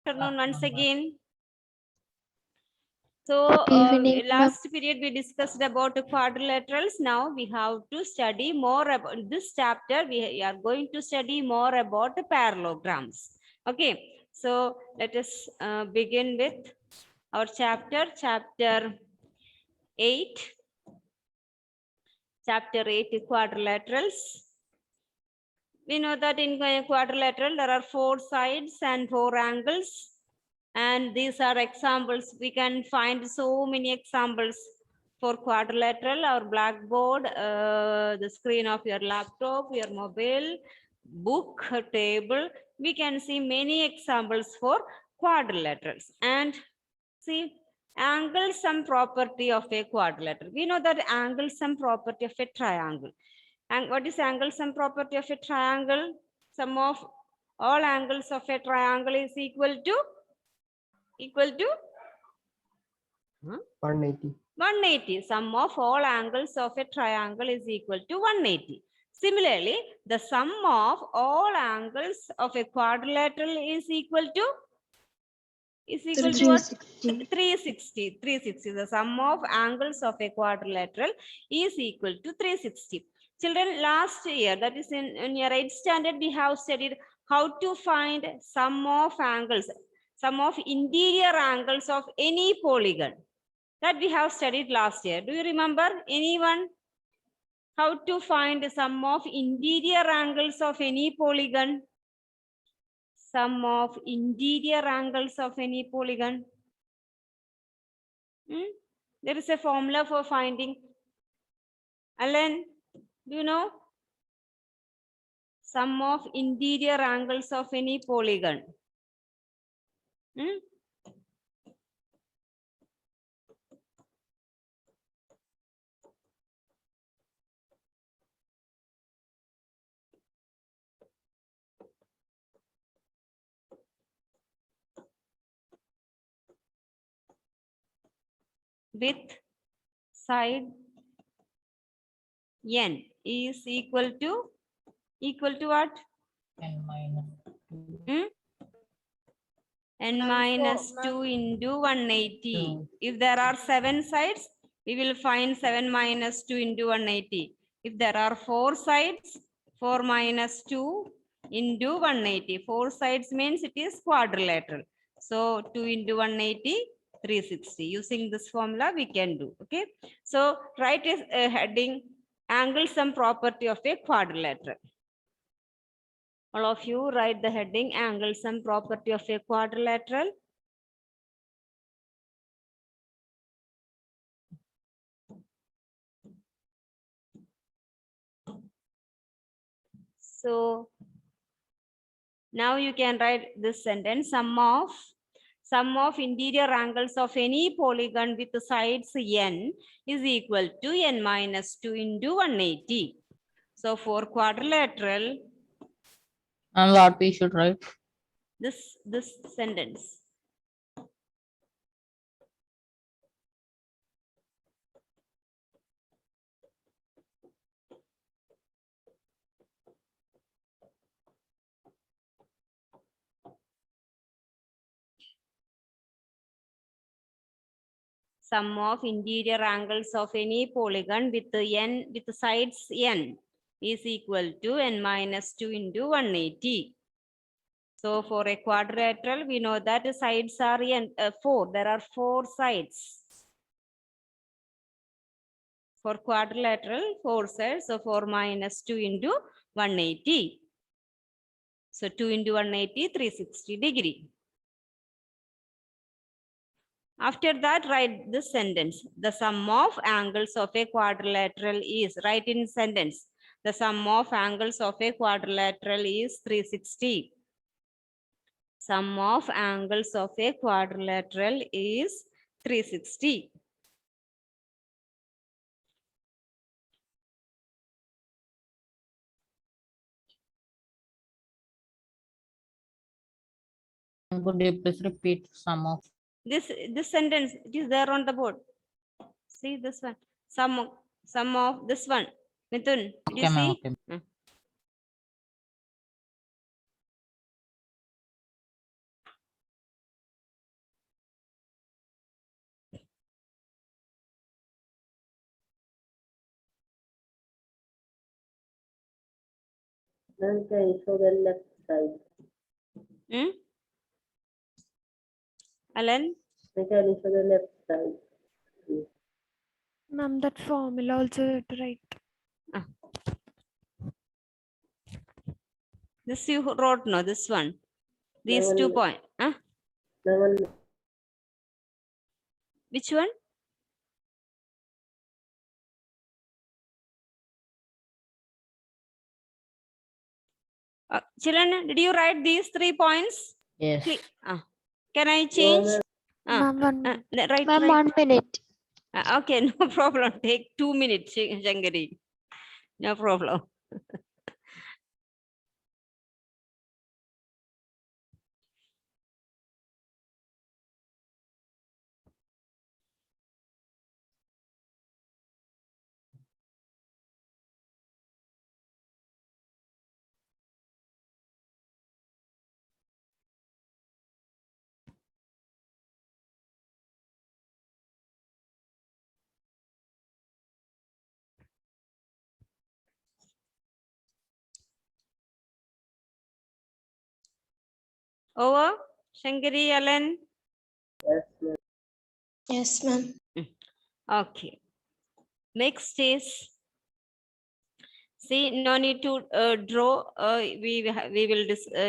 Afternoon once again. So Good evening, ma'am. last period we discussed about quadrilaterals. Now we have to study more about this chapter. We are going to study more about parallelograms. Okay, so let us begin with our chapter 8. Chapter 8 quadrilaterals. We know that in quadrilateral there are 4 sides and 4 angles. And these are examples. We can find so many examples for quadrilateral, our blackboard, the screen of your laptop, your mobile, book, table. We can see many examples for quadrilaterals. And see, angle sum property of a quadrilateral. We know that angle sum property of a triangle. And what is angle sum property of a triangle? Sum of all angles of a triangle is equal to 180. 180. Sum of all angles of a triangle is equal to 180. Similarly, the sum of all angles of a quadrilateral is equal to what? 360. 360. 360. The sum of angles of a quadrilateral is equal to 360. Children, last year, that is in your 8th standard, we have studied how to find sum of angles, sum of interior angles of any polygon. That we have studied last year. Do you remember anyone? How to find the sum of interior angles of any polygon? Sum of interior angles of any polygon. There is a formula for finding. Alan, do you know? Sum of interior angles of any polygon. With side n is equal to what? N minus 2. N minus 2 into 180. 2. If there are 7 sides, we will find 7 minus 2 into 180. If there are 4 sides, 4 minus 2 into 180. 4 sides means it is quadrilateral. So 2 into 180, 360. Using this formula, we can do. Okay. So write a heading, angle sum property of a quadrilateral. All of you write the heading, angle sum property of a quadrilateral. So now you can write this sentence, sum of interior angles of any polygon with sides n is equal to n minus 2 into 180. So for quadrilateral, And what we should write? this sentence. Sum of interior angles of any polygon with sides n is equal to n minus 2 into 180. So for a quadrilateral, we know that the sides are 4. There are 4 sides. For quadrilateral, 4 sides. So 4 minus 2 into 180. So 2 into 180, 360 degree. After that, write this sentence. The sum of angles of a quadrilateral is, write in sentence. The sum of angles of a quadrilateral is 360. Sum of angles of a quadrilateral is 360. Could you please repeat sum of? This sentence, it is there on the board. See this one. Sum of this one. Mithun, did you Okay, ma'am. see? Okay. And can you show the left side? Hmm? Alan? And can you show the left side? please? Ma'am, that formula also right. This you wrote, no, this one. These No 2 one- points. Huh? No one. Which one? Children, did you write these 3 points? Yes. Can I change? Ma'am, Right, ma'am, right. 1 minute. Okay, no problem. Take 2 minutes, Shankari. No problem. Over? Shankari, Alan? Yes, ma'am. Yes, ma'am. Okay. Next is, see, no need to draw. We will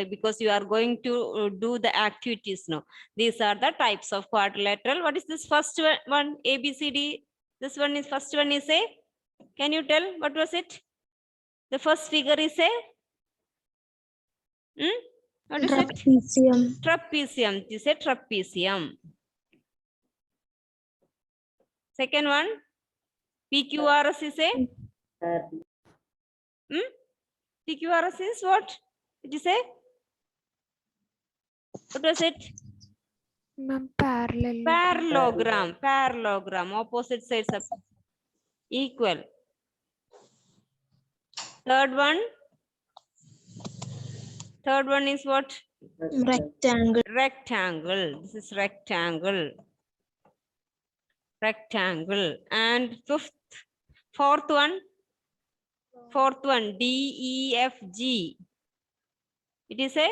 because you are going to do the activities now. These are the types of quadrilateral. What is this first one? A, B, C, D. This one is first one is A. Can you tell what was it? The first figure is A. What is it? Trapezium. Trapezium. This is a trapezium. Second one, PQRS is a PQRS is what? Did you say? What was it? Ma'am, parallel. Parallelogram. Parallelogram. Opposite sides are equal. Third one. Third one is what? Rectangle. Rectangle. This is rectangle. Rectangle. And fourth one. Fourth one, D, E, F, G. It is a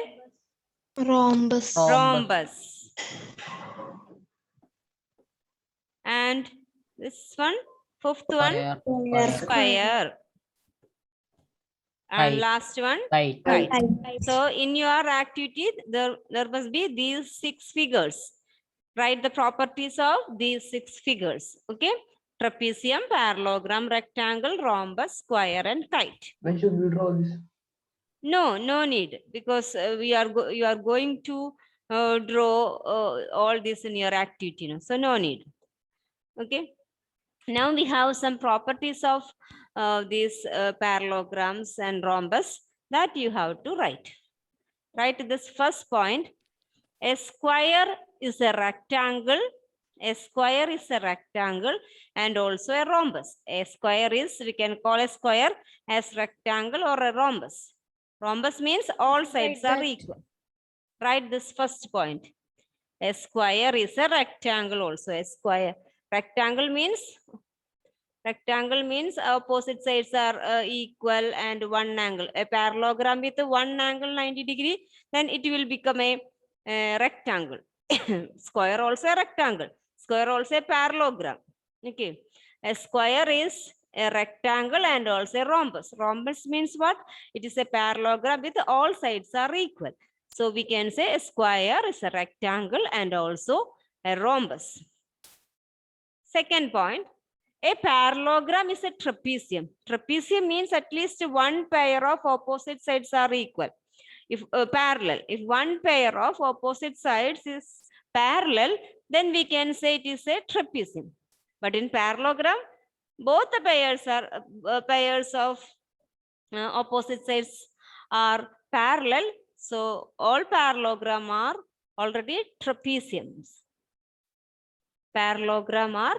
Rhombus. rhombus. And this one, fifth one, square. And Kite. last one, Kite. kite. So in your activity, there must be these 6 figures. Write the properties of these 6 figures. Okay. Trapezium, parallelogram, rectangle, rhombus, square, and kite. When should we draw this? No, no need, because you are going to draw all this in your activity. No? So no need. Okay. Now we have some properties of these parallelograms and rhombus that you have to write. Write this first point. A square is a rectangle. A square is a rectangle and also a rhombus. A square is, we can call a square as rectangle or a rhombus. Rhombus means all sides are equal. Write this first point. A square is a rectangle also. A square. Rectangle means opposite sides are equal and one angle. A parallelogram with one angle 90 degree, then it will become a rectangle. Square also a rectangle. Square also a parallelogram. Okay. A square is a rectangle and also a rhombus. Rhombus means what? It is a parallelogram with all sides are equal. So we can say a square is a rectangle and also a rhombus. Second point, a parallelogram is a trapezium. Trapezium means at least one pair of opposite sides are equal. If parallel, if one pair of opposite sides is parallel, then we can say it is a trapezium. But in parallelogram, both the pairs are pairs of opposite sides are parallel. So all parallelogram are already trapeziums. Parallelogram are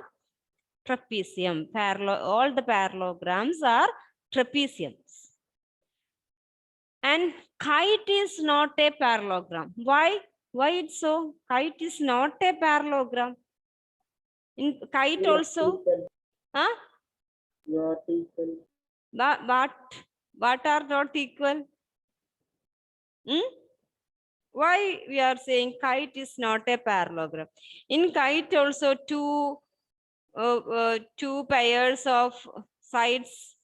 trapezium. All the parallelograms are trapeziums. And kite is not a parallelogram. Why? Why it's so? Kite is not a parallelogram. In kite also, Not equal. what are not equal? Hmm? Why we are saying kite is not a parallelogram? In kite also two pairs of sides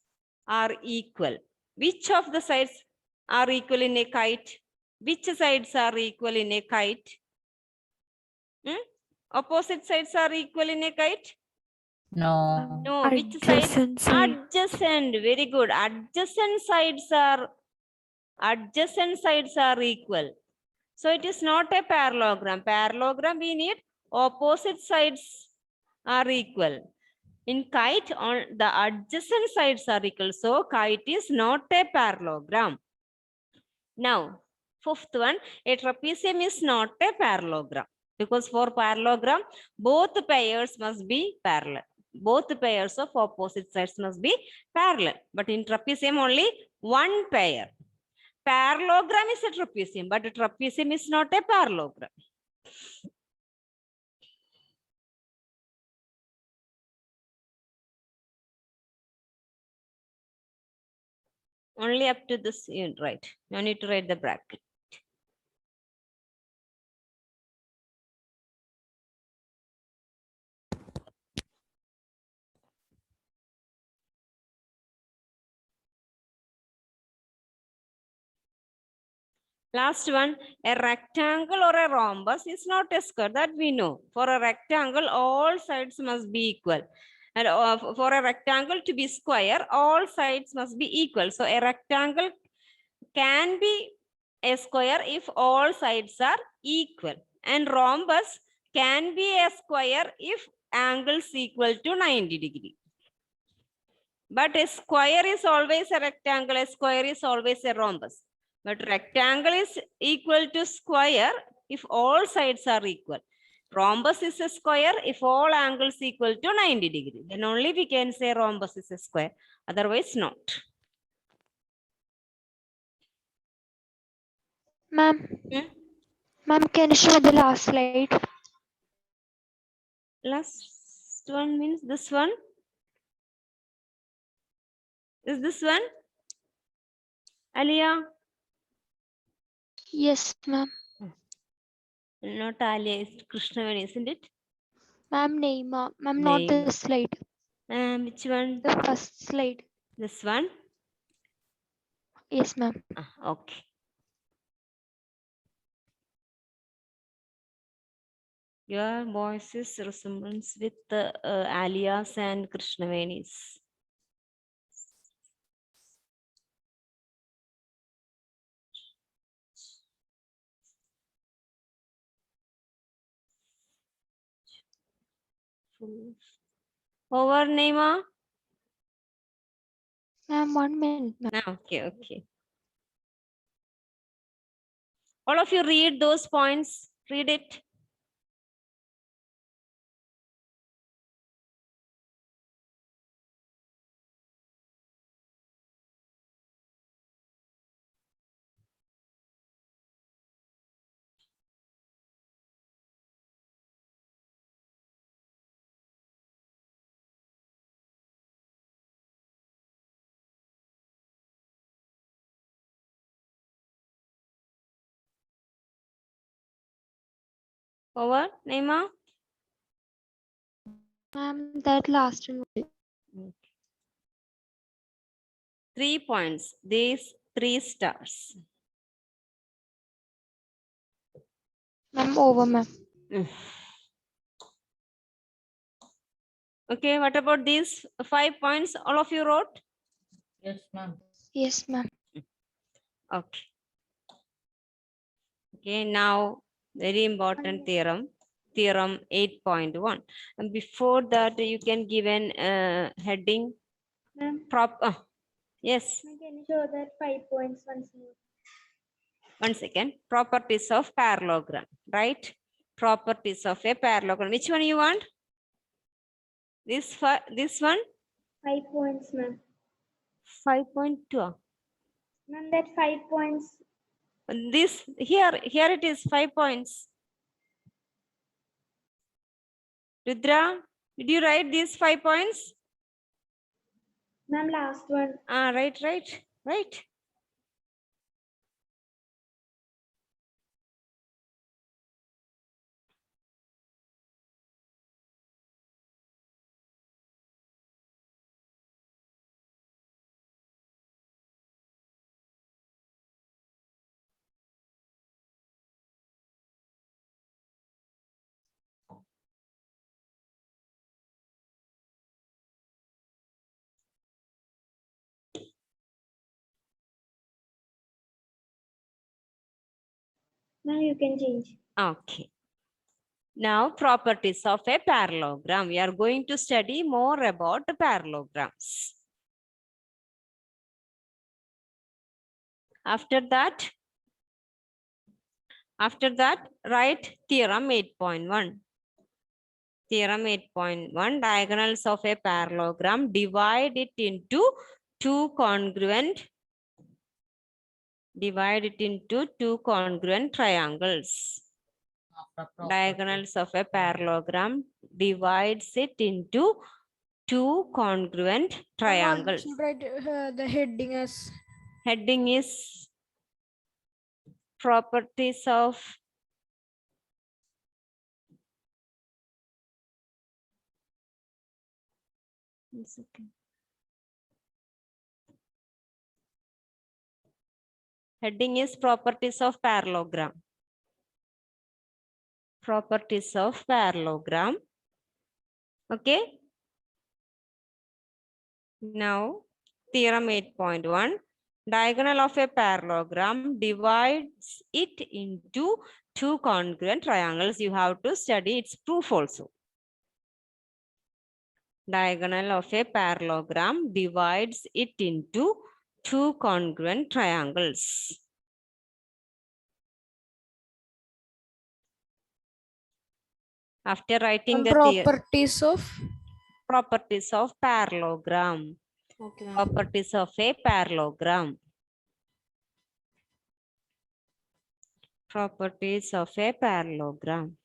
are equal. Which of the sides are equal in a kite? Which sides are equal in a kite? Hmm? Opposite sides are equal in a kite? No. No, which sides? Adjacent side. Adjacent, very good. Adjacent sides are equal. So it is not a parallelogram. Parallelogram, we need opposite sides are equal. In kite, on the adjacent sides are equal. So kite is not a parallelogram. Now, fifth one, a trapezium is not a parallelogram. Because for parallelogram, both pairs must be parallel. Both pairs of opposite sides must be parallel. But in trapezium, only one pair. Parallelogram is a trapezium, but a trapezium is not a parallelogram. Only up to this unit, right? No need to write the bracket. Last one, a rectangle or a rhombus is not a square, that we know. For a rectangle, all sides must be equal. And for a rectangle to be square, all sides must be equal. So a rectangle can be a square if all sides are equal. And rhombus can be a square if angles equal to 90 degree. But a square is always a rectangle, a square is always a rhombus. But rectangle is equal to square if all sides are equal. Rhombus is a square if all angles equal to 90 degree. Then only we can say rhombus is a square. Otherwise not. Ma'am. Hmm? Ma'am, can you show the last slide? Last one means this one. Is this one? Alia? Yes, ma'am. Not Alia, it's Krishnavani, isn't it? Ma'am, name. Ma'am, not Name. the slide. Which one? The first slide. This one? Yes, ma'am. Okay. Your voices resemblance with Alias and Krishnaveni's. Over, Neema? Ma'am, 1 minute. Ma'am. Okay, okay. All of you read those points. Read it. Over, Neema? Ma'am, that last one. 3 points. These 3 stars. Ma'am, over, ma'am. Okay, what about these 5 points? All of you wrote? Yes, ma'am. Yes, ma'am. Okay. Okay, now very important theorem. Theorem 8.1. And before that, you can give an heading. Ma'am, Yes, can you show that 5 points once more? one second. Properties of parallelogram, right? Properties of a parallelogram. Which one you want? This one? 5 points, ma'am. 5.2. Ma'am, that 5 points. This here it is 5 points. Rudra, did you write these 5 points? Ma'am, last one. Right. Ma'am, you can change. Okay. Now, properties of a parallelogram. We are going to study more about parallelograms. After that, write theorem 8.1. Theorem 8.1, diagonals of a parallelogram, divide it into two congruent triangles. Diagonals of a parallelogram divides it into two congruent triangles. Should write the heading as Heading is properties of heading is properties of parallelogram. Properties of parallelogram. Okay. Now, theorem 8.1. Diagonal of a parallelogram divides it into two congruent triangles. You have to study its proof also. Diagonal of a parallelogram divides it into two congruent triangles. After writing the properties of parallelogram. okay, ma'am. Properties of a parallelogram. Properties of a parallelogram.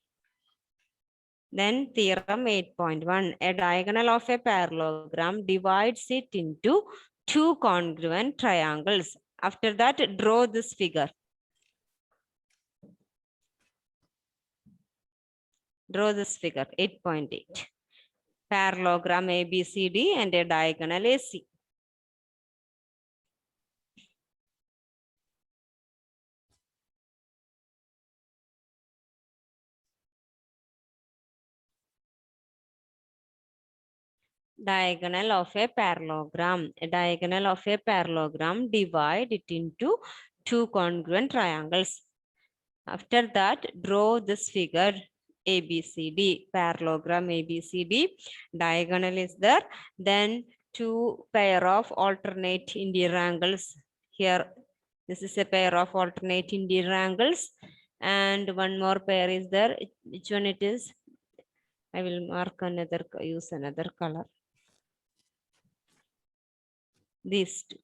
Then theorem 8.1, a diagonal of a parallelogram divides it into two congruent triangles. After that, draw this figure. Draw this figure, 8.8. Parallelogram ABCD and a diagonal AC. Diagonal of a parallelogram. A diagonal of a parallelogram divide it into two congruent triangles. After that, draw this figure ABCD. Parallelogram ABCD. Diagonal is there. Then two pair of alternate interior angles. Here, this is a pair of alternate interior angles. And one more pair is there. Which one it is? I will mark another, use another color. These two.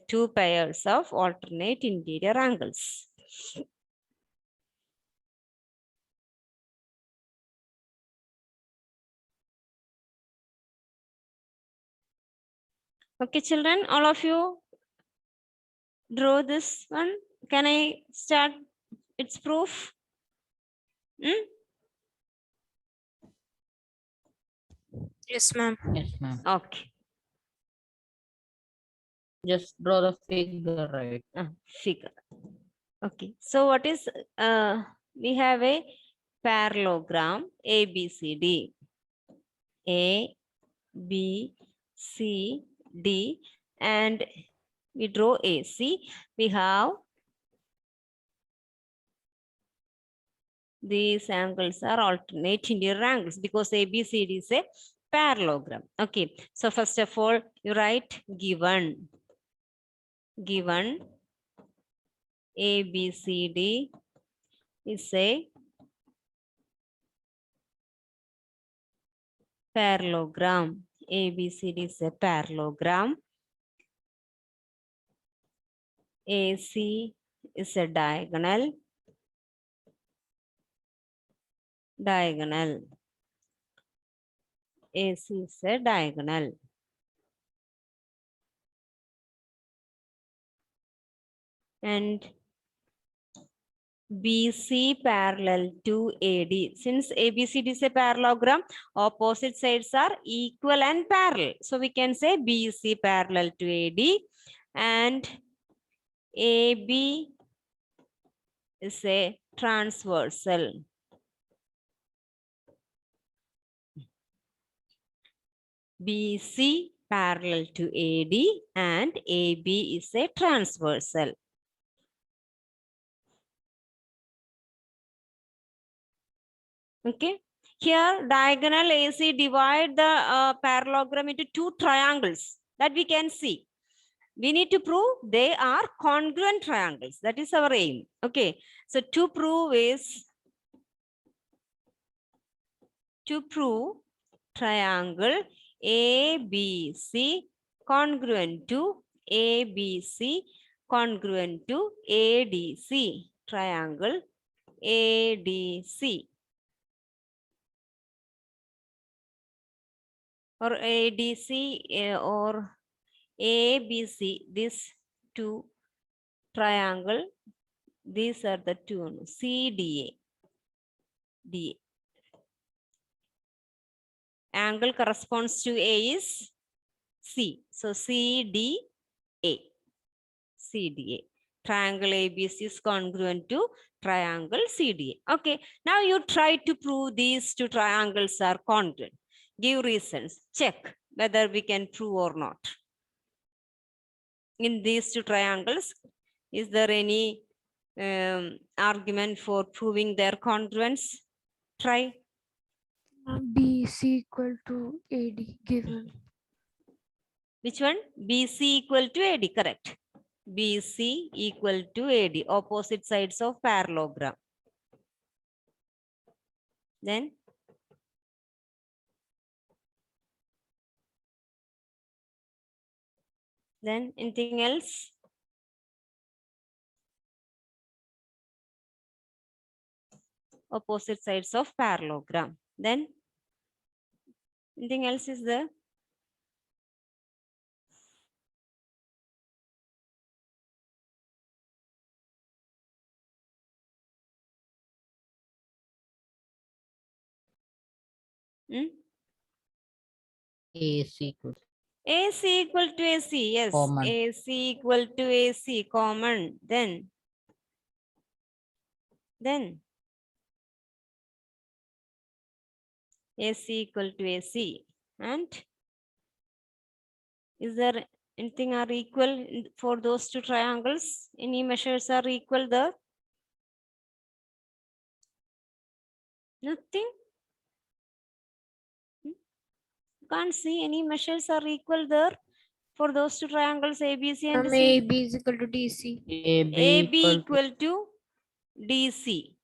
Two pairs of alternate interior angles. Okay, children, all of you draw this one. Can I start its proof? Yes, ma'am. Yes, ma'am. Okay. Just draw the figure, right? Figure. Okay. So what is, we have a parallelogram ABCD. A, B, C, D, and we draw AC. We have these angles are alternate interior angles because ABCD is a parallelogram. Okay. So first of all, you write given ABCD is a parallelogram. ABCD is a parallelogram. AC is a diagonal. AC is a diagonal. And BC parallel to AD. Since ABCD is a parallelogram, opposite sides are equal and parallel. So we can say BC parallel to AD and AB is a transversal. BC parallel to AD and AB is a transversal. Okay. Here diagonal AC divide the parallelogram into two triangles that we can see. We need to prove they are congruent triangles. That is our aim. Okay. So to prove triangle ABC congruent to ABC congruent to ADC. Triangle ADC. Or ADC or ABC, these two triangle, these are the two, CDA. DA. Angle corresponds to A is C. So CDA. CDA. Triangle ABC is congruent to triangle CDA. Okay, now you try to prove these two triangles are congruent. Give reasons. Check whether we can prove or not. In these two triangles, is there any argument for proving their congruence? Try. BC equal to AD given. Which one? BC equal to AD, correct. BC equal to AD, opposite sides of parallelogram. Then anything else? Opposite sides of parallelogram. Then anything else is there? Hmm? AC equal. AC equal to AC, yes. Common. AC equal to AC, common. Then AC equal to AC. And is there anything are equal for those two triangles? Any measures are equal there? Nothing? Can't see any measures are equal there for those two triangles ABC and Ma'am, C. AB is equal to DC. AB equal to DC.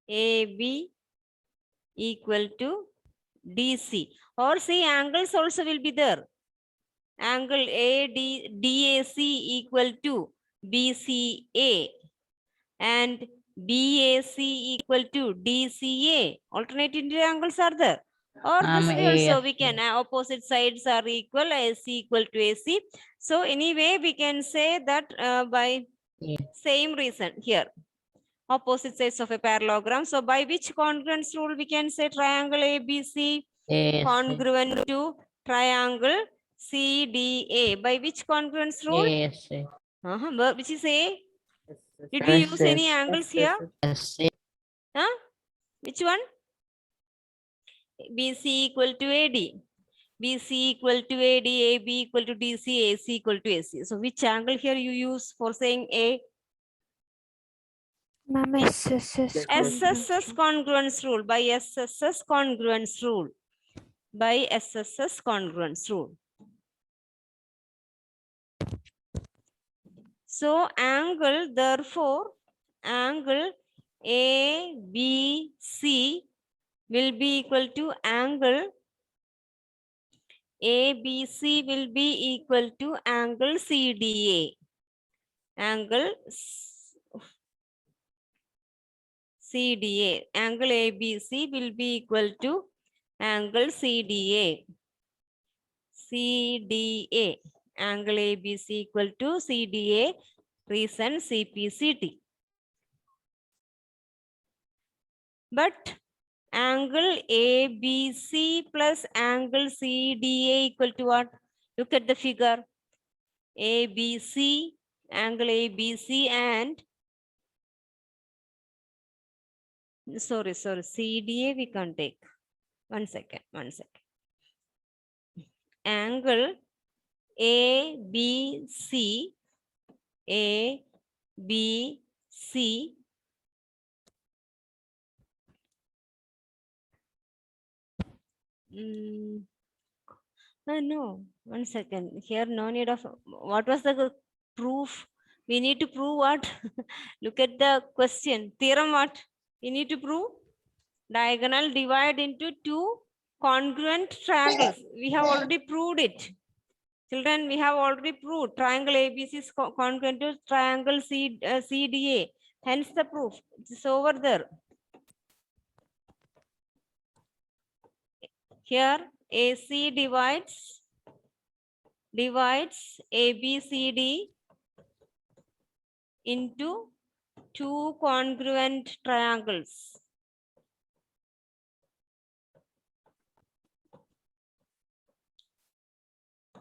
AB equal to DC. Or see, angles also will be there. Angle DAC equal to BCA and BAC equal to DCA. Alternating triangles are there. Or this way also we can, opposite sides are equal, AC equal to AC. So anyway, we can say that by same reason here. Opposite sides of a parallelogram. So by which congruence rule we can say triangle ABC congruent to triangle CDA? By which congruence rule? Which is A? Did we use any angles here? Huh? Which one? BC equal to AD. BC equal to AD, AB equal to DC, AC equal to AC. So which angle here you use for saying A? Ma'am, SSS. SSS congruence rule. By SSS congruence rule. By SSS congruence rule. So angle, therefore, angle ABC will be equal to angle ABC will be equal to angle CDA. Angle CDA. Angle ABC will be equal to angle CDA. CDA. Angle ABC equal to CDA. Reason CPCT. But angle ABC plus angle CDA equal to what? Look at the figure. ABC, angle ABC and sorry, CDA we can take. One second. Angle ABC C. No, 1 second. Here, no need of what was the proof? We need to prove what? Look at the question. Theorem what? We need to prove diagonal divide into two congruent triangles. We have already proved it. Children, we have already proved triangle ABC is congruent to triangle CDA. Hence the proof. It's over there. Here AC divides ABCD into two congruent triangles.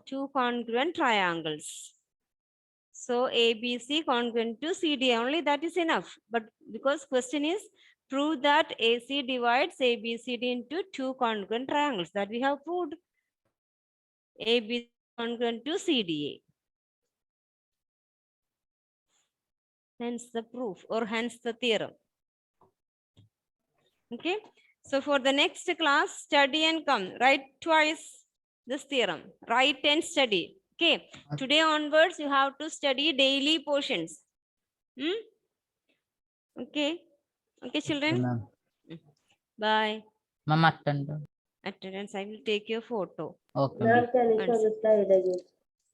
Two congruent triangles. So ABC congruent to CD, only that is enough. But because question is prove that AC divides ABCD into two congruent triangles, that we have proved. AB congruent to CDA. Hence the proof or hence the theorem. Okay. So for the next class, study and come. Write twice this theorem. Write and study. Okay. Today onwards, you have to study daily portions. Okay. Okay, children. Ma'am. Bye. Ma'am, attend. Attendance, I will take your photo. Okay, ma'am. Now can you show the slide again? 1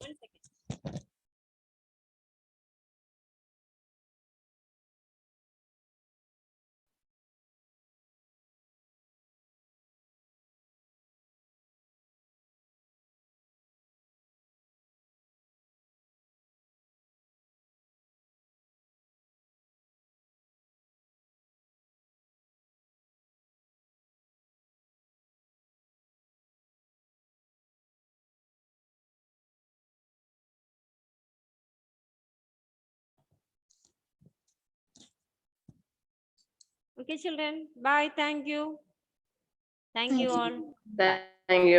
second. Okay, children. Bye. Thank you. Thank you all. Thank you.